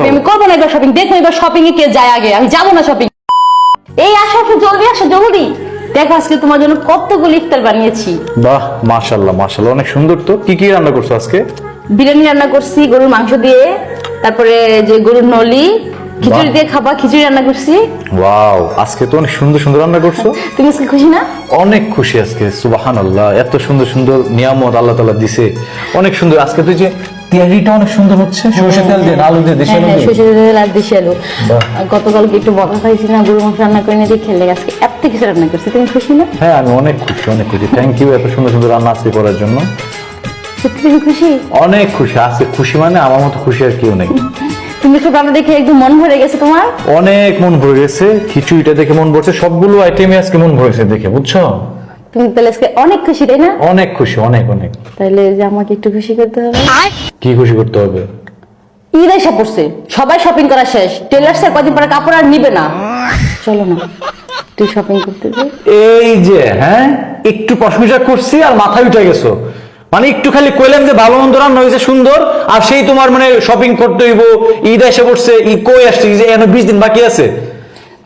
আমি করবো না এবার শপিং। দেখো এবার শপিং এ কে যায় আগে, আমি যাবো না শপিং। এই আসো আসো, জলদি আসো জলদি। দেখো আজকে তোমার জন্য কতগুলো ইফতার বানিয়েছি। বাহ, মাশাআল্লাহ মাশাআল্লাহ, অনেক সুন্দর। তো কি কি রান্না করছো আজকে? বিরিয়ানি রান্না করছি গরুর মাংস দিয়ে, তারপরে যে গরুর নলি, খিচুড়ি দিয়ে খাবা, খিচুড়ি রান্না করছি। ওয়াও, আজকে তো অনেক সুন্দর সুন্দর রান্না করছো। তুমি আজকে খুশি না? অনেক খুশি আজকে, সুবহানাল্লাহ, এত সুন্দর সুন্দর নিয়ামত আল্লাহ তাআলা দিছে, অনেক সুন্দর। আজকে তুই যে তেহারিটা অনেক সুন্দর হচ্ছে, সরষে তেল দিয়ে, আলু দিয়ে, দেশি আলু দিয়ে। সরষে তেল আর দেশি আলু। গতকাল একটু বকা খাইছি না, গরুর মাংস রান্না করে নিয়ে খেলে, আজকে এত কিছু রান্না করছি। তুমি খুশি না? হ্যাঁ, আমি অনেক খুশি, অনেক খুশি। থ্যাংক ইউ এত সুন্দর সুন্দর রান্না আজকে করার জন্য। সত্যি তুমি খুশি? অনেক খুশি আজকে। খুশি মানে আমার মতো খুশি আর কেউ নেই। তুমি তো রান্না দেখে একদম মন ভরে গেছে তোমার। অনেক মন ভরে গেছে, খিচুড়িটা দেখে মন ভরছে, সবগুলো আইটেমে আজকে মন ভরেছে দেখে, বুঝছো? তুমি তাহলে আজকে অনেক খুশি, তাই না? অনেক খুশি, অনেক অনেক। তাহলে যে আমাকে একটু খুশি করতে হবে। কি খুশি করতে হবে? ঈদ এসে পড়ছে, সবাই শপিং করা শেষ, টেলার্স এর কদিন পরে কাপড় আর নিবে না। চলো না তুই শপিং করতে যাই। এই যে হ্যাঁ, একটু প্রশংসা করছি আর মাথায় উঠে গেছো। মানে একটু খালি কইলাম যে ভালো মন্দ রান্না হয়েছে সুন্দর, আর সেই তোমার মানে শপিং করতে হইব, ঈদ এসে পড়ছে, ই কই আসছে, যে এখনো 20 দিন বাকি আছে।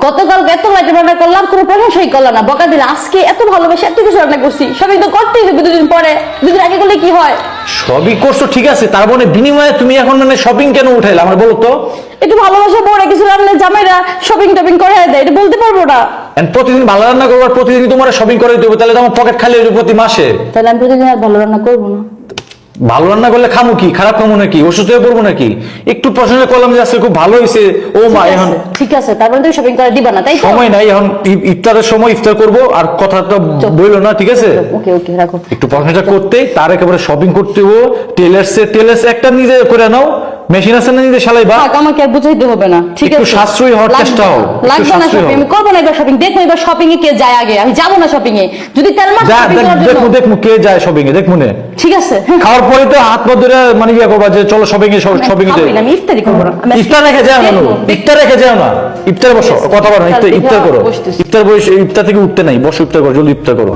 গতকাল এত লাইটে রান্না করলাম, কোনো প্রশংসাই করলাম না, বকা দিলে। আজকে এত ভালোবাসে এত কিছু রান্না করছি, শপিং তো করতেই হবে দুদিন পরে, দুদিন আগে করলে কি হয়? সবই করছো ঠিক আছে, তার মানে বিনিময়ে তুমি এখন মানে শপিং কেন উঠাইলে আমার বলো তো? একটু ভালোবাসা পরে কিছু রান্না জামাইরা শপিং টপিং করে দেয়, এটা বলতে পারবো না। প্রতিদিন ভালো রান্না করবো আর প্রতিদিন তোমার শপিং করে দেবো, তাহলে তো আমার পকেট খালি হয়ে যাবে প্রতি মাসে। তাহলে আমি প্রতিদিন আর ভালো রান্না করবো না। ভালো রান্না করলে খামো কি, খারাপ খামো নাকি, অসুস্থ হয়ে পড়বো নাকি? একটু প্রশংসা করলাম যে আজকে খুব ভালো হয়েছে, ও মা এখন ঠিক আছে, তারপরে তুমি শপিং করে দিবা না, তাই তো? সময় নাই এখন, ইফতারের সময় ইফতার করবো, আর কথাটা বললো না, ঠিক আছে? ওকে ওকে, রাখো। একটু প্রশংসা করতেই তার একেবারে শপিং করতে হবো। টেলার্স একটা নিজে করে নাও, মেশিন আছে না নিজে সালাইবা। আমাকে আর বুঝাইতে হবে না, ঠিক আছে? একটু সাশ্রয়ী হওয়ার চেষ্টা হও। লাগবে না শপিং, আমি করবো না এবার শপিং। দেখো এবার শপিং এ কে যায় আগে, আমি যাবো না শপিং এ। যদি তেল মাস দেখমু কে যায় শপিং এ, দেখমু নে। ঠিক আছে, খাওয়ার পরে তো হাত পা ধরে মানে ইয়া করবা যে চলো শপিং এ, শপিং এ যাই। আমি ইফতারি করবো না। ইফতার রেখে যাও না, ইফতার রেখে যাও না, ইফতারে বসো, কথা বলো না, ইফতার করো। ইফতার বসে, ইফতার থেকে উঠতে নাই, বসো, ইফতার করো, জলদি ইফতার করো।